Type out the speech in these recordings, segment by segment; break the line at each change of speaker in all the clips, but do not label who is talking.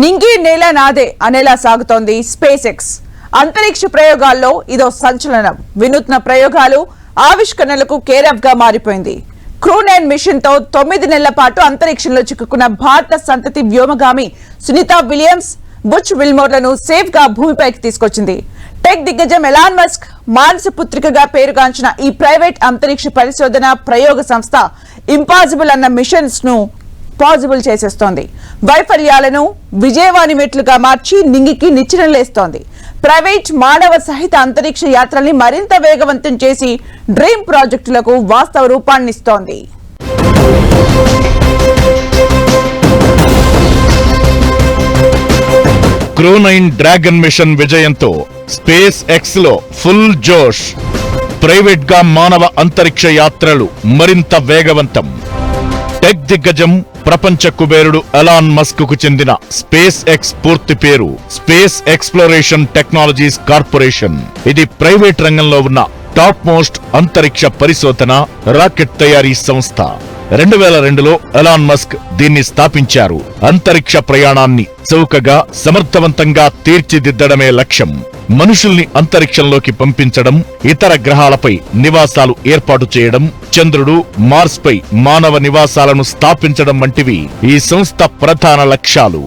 నింగి నేల నాదే అనేలా సాగుతోంది స్పేస్ ఎక్స్. అంతరిక్ష ప్రయోగాల్లో ఇదో సంచలనం. వినూత్న ప్రయోగాలు, ఆవిష్కరణలకు కేరాఫ్ గా మారిపోయింది. క్రూ-9 మిషన్ తో 9 నెలల పాటు అంతరిక్షంలో చిక్కుకున్న భారత సంతతి వ్యోమగామి సునీత విలియమ్స్, బుచ్ విల్మోర్లను సేఫ్ గా భూమిపైకి తీసుకొచ్చింది. టెక్ దిగ్గజం ఎలాన్ మస్క్ మానస పుత్రికగా పేరుగాంచిన ఈ ప్రైవేట్ అంతరిక్ష పరిశోధన ప్రయోగ సంస్థ ఇంపాసిబుల్ అన్న మిషన్స్ ను పాసిబుల్ చేసేస్తోంది. వైఫల్యాలను విజయవాణి మెట్లుగా మార్చి నింగికి నిచ్చెనలేస్తోంది. ప్రైవేట్ మానవ సహిత అంతరిక్ష యాత్రల్ని మరింత వేగవంతం చేసి డ్రీమ్ ప్రాజెక్టులకు వాస్తవ రూపాన్నిస్తోంది.
క్రూ-9 డ్రాగన్ మిషన్ విజయంతో స్పేస్ ఎక్స్ లో ఫుల్ జోష్. ప్రైవేట్ గా మానవ అంతరిక్ష యాత్రలు మరింత వేగవంతం. టెక్ దిగ్గజం ప్రపంచ కుబేరుడు ఎలాన్ మస్క్ కు చెందిన స్పేస్ ఎక్స్ పూర్తి పేరు స్పేస్ ఎక్స్ప్లోరేషన్ టెక్నాలజీస్ కార్పొరేషన్. ఇది ప్రైవేట్ రంగంలో ఉన్న టాప్ మోస్ట్ అంతరిక్ష పరిశోధన రాకెట్ తయారీ సంస్థ. 2002లో ఎలాన్ మస్క్ దీన్ని స్థాపించారు. అంతరిక్ష ప్రయాణాన్ని చౌకగా సమర్థవంతంగా తీర్చిదిద్దడమే లక్ష్యం. మనుషుల్ని అంతరిక్షంలోకి పంపించడం, ఇతర గ్రహాలపై నివాసాలు ఏర్పాటు చేయడం, చంద్రుడు, మార్స్ పై మానవ నివాసాలను స్థాపించడం వంటివి ఈ సంస్థ ప్రధాన లక్ష్యాలు.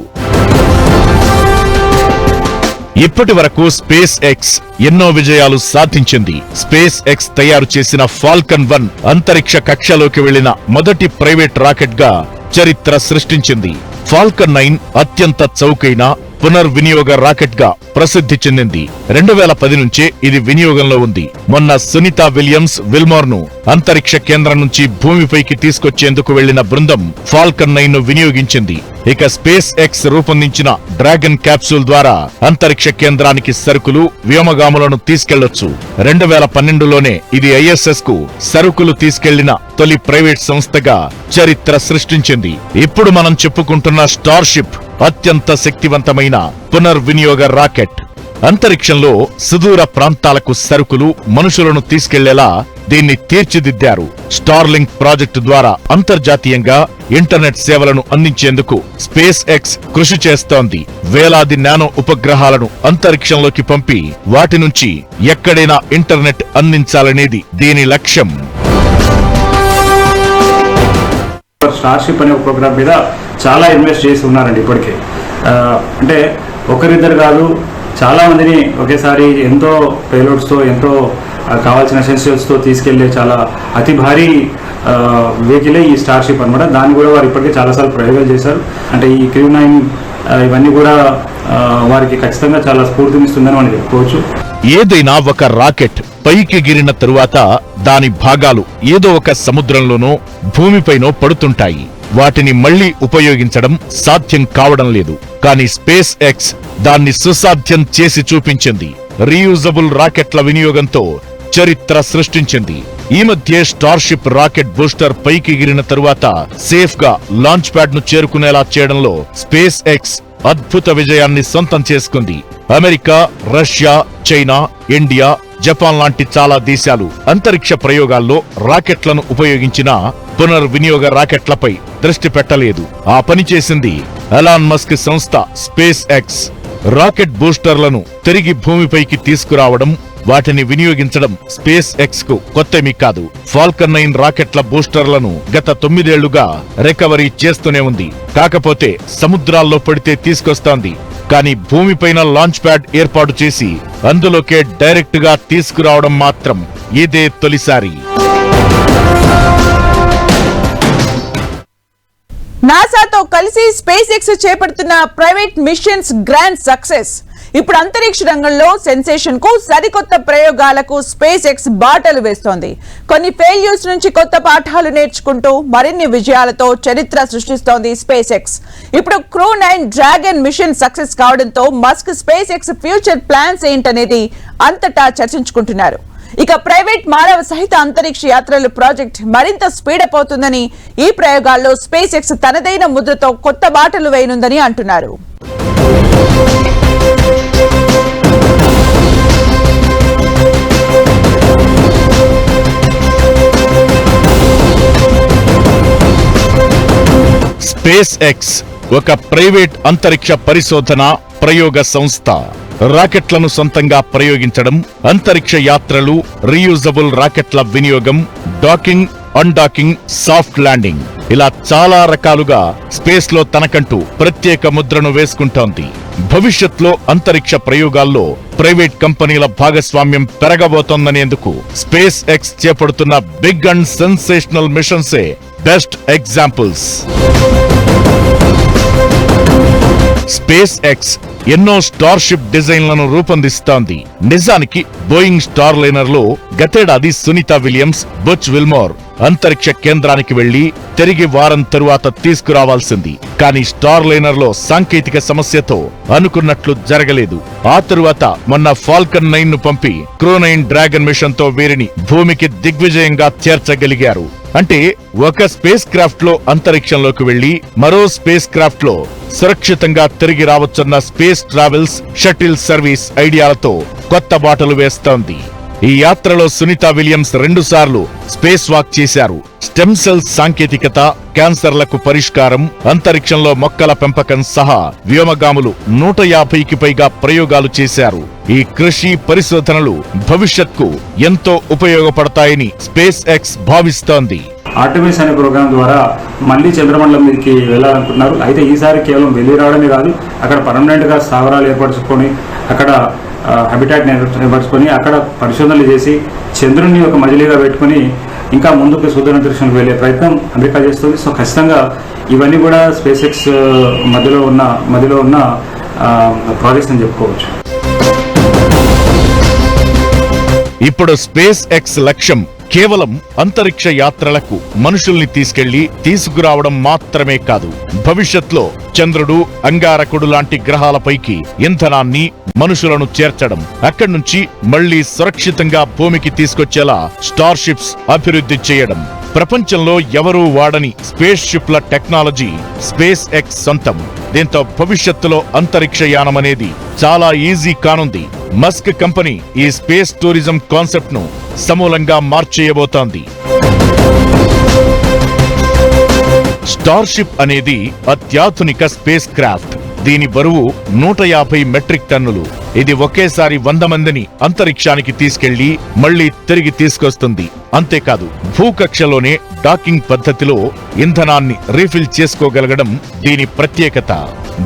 ఇప్పటి వరకు స్పేస్ ఎక్స్ ఎన్నో విజయాలు సాధించింది. స్పేస్ ఎక్స్ తయారు చేసిన ఫాల్కన్ 1 అంతరిక్ష కక్షలోకి వెళ్లిన మొదటి ప్రైవేట్ రాకెట్ గా చరిత్ర సృష్టించింది. ఫాల్కన్ 9 అత్యంత చౌకైన పునర్వినియోగ రాకెట్ గా ప్రసిద్ధి చెందింది. 2010 నుంచే ఇది వినియోగంలో ఉంది. మొన్న సునీత విలియమ్స్ విల్మోర్ ను అంతరిక్ష కేంద్రం నుంచి భూమిపైకి తీసుకొచ్చేందుకు వెళ్లిన బృందం ఫాల్కన్ 9 ను వినియోగించింది. ఇక స్పేస్ ఎక్స్ రూపొందించిన డ్రాగన్ క్యాప్సూల్ ద్వారా అంతరిక్ష కేంద్రానికి సరుకులు, వ్యోమగాములను తీసుకెళ్లొచ్చు. 2012లోనే ఇది ISS కు సరుకులు తీసుకెళ్లిన తొలి ప్రైవేట్ సంస్థగా చరిత్ర సృష్టించింది. ఇప్పుడు మనం చెప్పుకుంటున్న స్టార్షిప్ అత్యంత శక్తివంతమైన పునర్వినియోగ రాకెట్. అంతరిక్షంలో సుదూర ప్రాంతాలకు సరుకులు, మనుషులను తీసుకెళ్లేలా దీన్ని తీర్చిదిద్దారు. స్టార్లింక్ ప్రాజెక్టు ద్వారా అంతర్జాతీయంగా ఇంటర్నెట్ సేవలను అందించేందుకు స్పేస్ ఎక్స్ కృషి చేస్తోంది. వేలాది నానో ఉపగ్రహాలను అంతరిక్షంలోకి పంపి వాటి నుంచి ఎక్కడైనా ఇంటర్నెట్ అందించాలనేది దీని లక్ష్యం.
స్టార్షిప్ అనే ఒక ప్రోగ్రామ్ మీద చాలా ఇన్వెస్ట్ చేసి ఉన్నారండి ఇప్పటికే. అంటే ఒకరిద్దరు కాదు, చాలా మందిని ఒకేసారి ఎంతో పేలోడ్స్తో, ఎంతో కావాల్సిన ఎసెన్షియల్స్తో తీసుకెళ్లే చాలా అతి భారీ వెహికలే ఈ స్టార్షిప్ అనమాట. దాన్ని కూడా వారు ఇప్పటికే చాలాసార్లు ప్రయోగాలు చేశారు. అంటే ఈ క్రూ-9 ఇవన్నీ కూడా వారికి ఖచ్చితంగా చాలా స్ఫూర్తినిస్తుందని మనం చెప్పుకోవచ్చు.
ఏదైనా ఒక రాకెట్ పైకి ఎగిరిన తరువాత దాని భాగాలు ఏదో ఒక సముద్రంలోనో భూమిపైనో పడుతుంటాయి. వాటిని మళ్లీ ఉపయోగించడం సాధ్యం కావడం లేదు. కానీ స్పేస్ ఎక్స్ దాన్ని సుసాధ్యం చేసి చూపించింది. రీయూజబుల్ రాకెట్ల వినియోగంతో చరిత్ర సృష్టించింది. ఈ మధ్య స్టార్షిప్ రాకెట్ బూస్టర్ పైకి ఎగిరిన తరువాత సేఫ్ గా లాంచ్ ప్యాడ్ ను చేరుకునేలా చేయడంలో స్పేస్ ఎక్స్ అద్భుత విజయాన్ని సొంతం చేసుకుంది. America, Russia, China, India, Japan లాంటి చాలా దేశాలు అంతరిక్ష ప్రయోగాల్లో రాకెట్లను ఉపయోగించినా పునర్వినియోగ రాకెట్లపై దృష్టి పెట్టలేదు. ఆ పని చేసింది ఎలాన్ మస్క్ సంస్థ స్పేస్ ఎక్స్. రాకెట్ బూస్టర్లను తిరిగి భూమిపైకి తీసుకురావడం, వాటిని వినియోగించడం స్పేస్ ఎక్స్ కు కొత్తేమీ కాదు. ఫాల్కన్ 9 రాకెట్ల బూస్టర్లను గత 9 ఏళ్లుగా రికవరీ చేస్తూనే ఉంది. కాకపోతే సముద్రాల్లో పడితే తీసుకొస్తోంది. కానీ భూమిపైన లాంచ్ ప్యాడ్ ఏర్పాటు చేసి అందులోకే డైరెక్ట్ గా తీసుకురావడం మాత్రం ఇదే తొలిసారి.
నాసాతో కలిసి స్పేస్ ఎక్స్ చేపడుతున్న ప్రైవేట్ మిషన్స్ గ్రాండ్ సక్సెస్. ఇప్పుడు అంతరిక్ష రంగంలో సెన్సేషన్ కు, సరికొత్త ప్రయోగాలకు స్పేస్ ఎక్స్ బాటలు వేస్తోంది. కొన్ని ఫెయిల్యూర్స్ నుంచి కొత్త పాఠాలు నేర్చుకుంటూ మరిన్ని విజయాలతో చరిత్ర సృష్టిస్తోంది స్పేస్ ఎక్స్. ఇప్పుడు క్రూ-9 డ్రాగన్ మిషన్ సక్సెస్ కావడంతో Musk space X future plans ఏంటనేది అంతటా చర్చించుకుంటున్నారు. ఇక ప్రైవేట్ మానవ సహిత అంతరిక్ష యాత్రల ప్రాజెక్ట్ మరింత స్పీడప్ అవుతుందని, ఈ ప్రయోగాల్లో స్పేస్ ఎక్స్ తనదైన ముద్రతో కొత్త బాటలు వేయనుందని అంటున్నారు.
స్పేస్ ఎక్స్ ఒక ప్రైవేట్ అంతరిక్ష పరిశోధన ప్రయోగ సంస్థ. రాకెట్లను సొంతంగా ప్రయోగించడం, అంతరిక్ష యాత్రలు, రీయూజబుల్ రాకెట్ల వినియోగం, డాకింగ్, అన్డాకింగ్, సాఫ్ట్ ల్యాండింగ్, ఇలా చాలా రకాలుగా స్పేస్ లో తనకంటూ ప్రత్యేక ముద్రను వేసుకుంటోంది. భవిష్యత్తులో అంతరిక్ష ప్రయోగాల్లో ప్రైవేట్ కంపెనీల భాగస్వామ్యం పెరగబోతోందనేందుకు స్పేస్ ఎక్స్ చేపడుతున్న బిగ్ అండ్ సెన్సేషనల్ మిషన్సే బెస్ట్ ఎగ్జాంపుల్స్. స్పేస్ ఎక్స్ ఎన్నో స్టార్షిప్ డిజైన్లను రూపొందిస్తోంది. నిజానికి బోయింగ్ స్టార్ లైనర్ లో గతేడాది సునీత విలియమ్స్, బుచ్ విల్మోర్ అంతరిక్ష కేంద్రానికి వెళ్లి తిరిగి వారం తరువాత తీసుకురావాల్సింది. కానీ స్టార్ లైనర్ లో సాంకేతిక సమస్యతో అనుకున్నట్లు జరగలేదు. ఆ తరువాత మొన్న ఫాల్కన్ 9 ను పంపి క్రూ 9 డ్రాగన్ మిషన్ తో వీరిని భూమికి దిగ్విజయంగా చేర్చగలిగారు. అంటే ఒక స్పేస్ క్రాఫ్ట్ లో అంతరిక్షంలోకి వెళ్లి మరో స్పేస్ క్రాఫ్ట్ లో సురక్షితంగా తిరిగి రావచ్చన్న స్పేస్ ట్రావెల్స్ షటిల్ సర్వీస్ ఐడియాలతో కొత్త బాటలు వేస్తోంది. ఈ యాత్రలో సునీత విలియమ్స్ 2 సార్లు స్పేస్ వాక్ చేశారు. స్టెమ్ సెల్స్ సాంకేతికత, క్యాన్సర్లకు పరిష్కారం, అంతరిక్షంలో మొక్కల పెంపకం సహా వ్యోమగాములు 150కి పైగా ప్రయోగాలు చేశారు. ఈ కృషి పరిశోధనలు భవిష్యత్కు ఎంతో ఉపయోగపడతాయని స్పేస్ ఎక్స్ భావిస్తోంది.
ఆర్టెమిస్ అనే ప్రోగ్రాం ద్వారా మళ్ళీ చంద్రమండలం మీదకి వెళ్ళాలనుకుంటున్నారు. అయితే ఈసారి కేవలం వెళ్ళి రావడమే కాదు, అక్కడ పర్మనెంట్ గా స్థావరాలు ఏర్పరచుకొని అక్కడ హ్యాబిటాట్ ఏర్పరచుకొని అక్కడ పరిశోధనలు చేసి చంద్రుడిని ఒక మజిలీగా పెట్టుకుని ఇంకా ముందుకు సూర్యాస్తరిక్షణకు వెళ్ళే ప్రయత్నం అమెరికా చేస్తుంది. సో ఖచ్చితంగా ఇవన్నీ కూడా స్పేస్ ఎక్స్ మధ్యలో ఉన్న ప్రాజెక్ట్స్ అని చెప్పుకోవచ్చు.
ఇప్పుడు స్పేస్ ఎక్స్ లక్ష్యం కేవలం అంతరిక్ష యాత్రలకు మనుషుల్ని తీసుకురావడం మాత్రమే కాదు, భవిష్యత్తులో చంద్రుడు, అంగారకుడు లాంటి గ్రహాలపైకి ఇంధనాన్ని, మనుషులను చేర్చడం, అక్కడి నుంచి మళ్లీ సురక్షితంగా భూమికి తీసుకొచ్చేలా స్టార్షిప్స్ అభివృద్ధి చేయడం. ప్రపంచంలో ఎవరూ వాడని స్పేస్ షిప్ల టెక్నాలజీ స్పేస్ ఎక్స్ సొంతం. దీంతో భవిష్యత్తులో అంతరిక్ష యానం అనేది చాలా ఈజీ కానుంది. మస్క్ కంపెనీ ఈ స్పేస్ టూరిజం కాన్సెప్ట్ ను సమూలంగా మార్చేయబోతోంది. స్టార్షిప్ అనేది అత్యాధునిక స్పేస్ క్రాఫ్ట్. దీని బరువు 150 మెట్రిక్ టన్నులు. ఇది ఒకేసారి 100 మందిని అంతరిక్షానికి తీసుకెళ్లి మళ్లీ తిరిగి తీసుకొస్తుంది. అంతేకాదు, భూకక్షలోనే డాకింగ్ పద్ధతిలో ఇంధనాన్ని రీఫిల్ చేసుకోగలగడం దీని ప్రత్యేకత.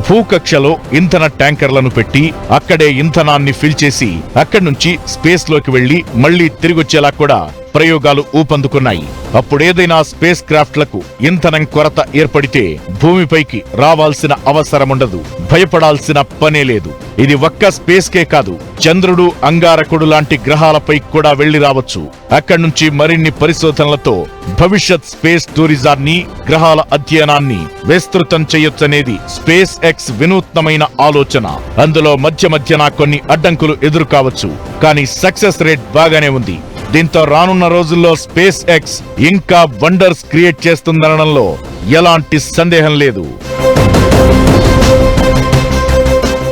భూకక్షలో ఇంధన ట్యాంకర్లను పెట్టి అక్కడే ఇంధనాన్ని ఫిల్ చేసి అక్కడి నుంచి స్పేస్ లోకి వెళ్లి మళ్లీ తిరిగొచ్చేలా కూడా ప్రయోగాలు ఊపందుకున్నాయి. అప్పుడేదైనా స్పేస్ క్రాఫ్ట్లకు ఇంధనం కొరత ఏర్పడితే భూమిపైకి రావాల్సిన అవసరముండదు, భయపడాల్సిన పనే లేదు. ఇది ఒక్క స్పేస్ కే కాదు, చంద్రుడు, అంగారకుడు లాంటి గ్రహాలపై కూడా వెళ్లి రావచ్చు. అక్కడి నుంచి మరిన్ని పరిశోధనలతో భవిష్యత్ స్పేస్ టూరిజాన్ని, గ్రహాల అధ్యయనాన్ని విస్తృతం చేయొచ్చనేది స్పేస్ ఎక్స్ వినూత్నమైన ఆలోచన. అందులో మధ్యన కొన్ని అడ్డంకులు ఎదురు కావచ్చు, కానీ సక్సెస్ రేట్ బాగానే ఉంది. దీంతో రానున్న రోజుల్లో స్పేస్ ఎక్స్ ఇంకా వండర్స్ క్రియేట్ చేస్తుందనడంలో ఎలాంటి సందేహం లేదు.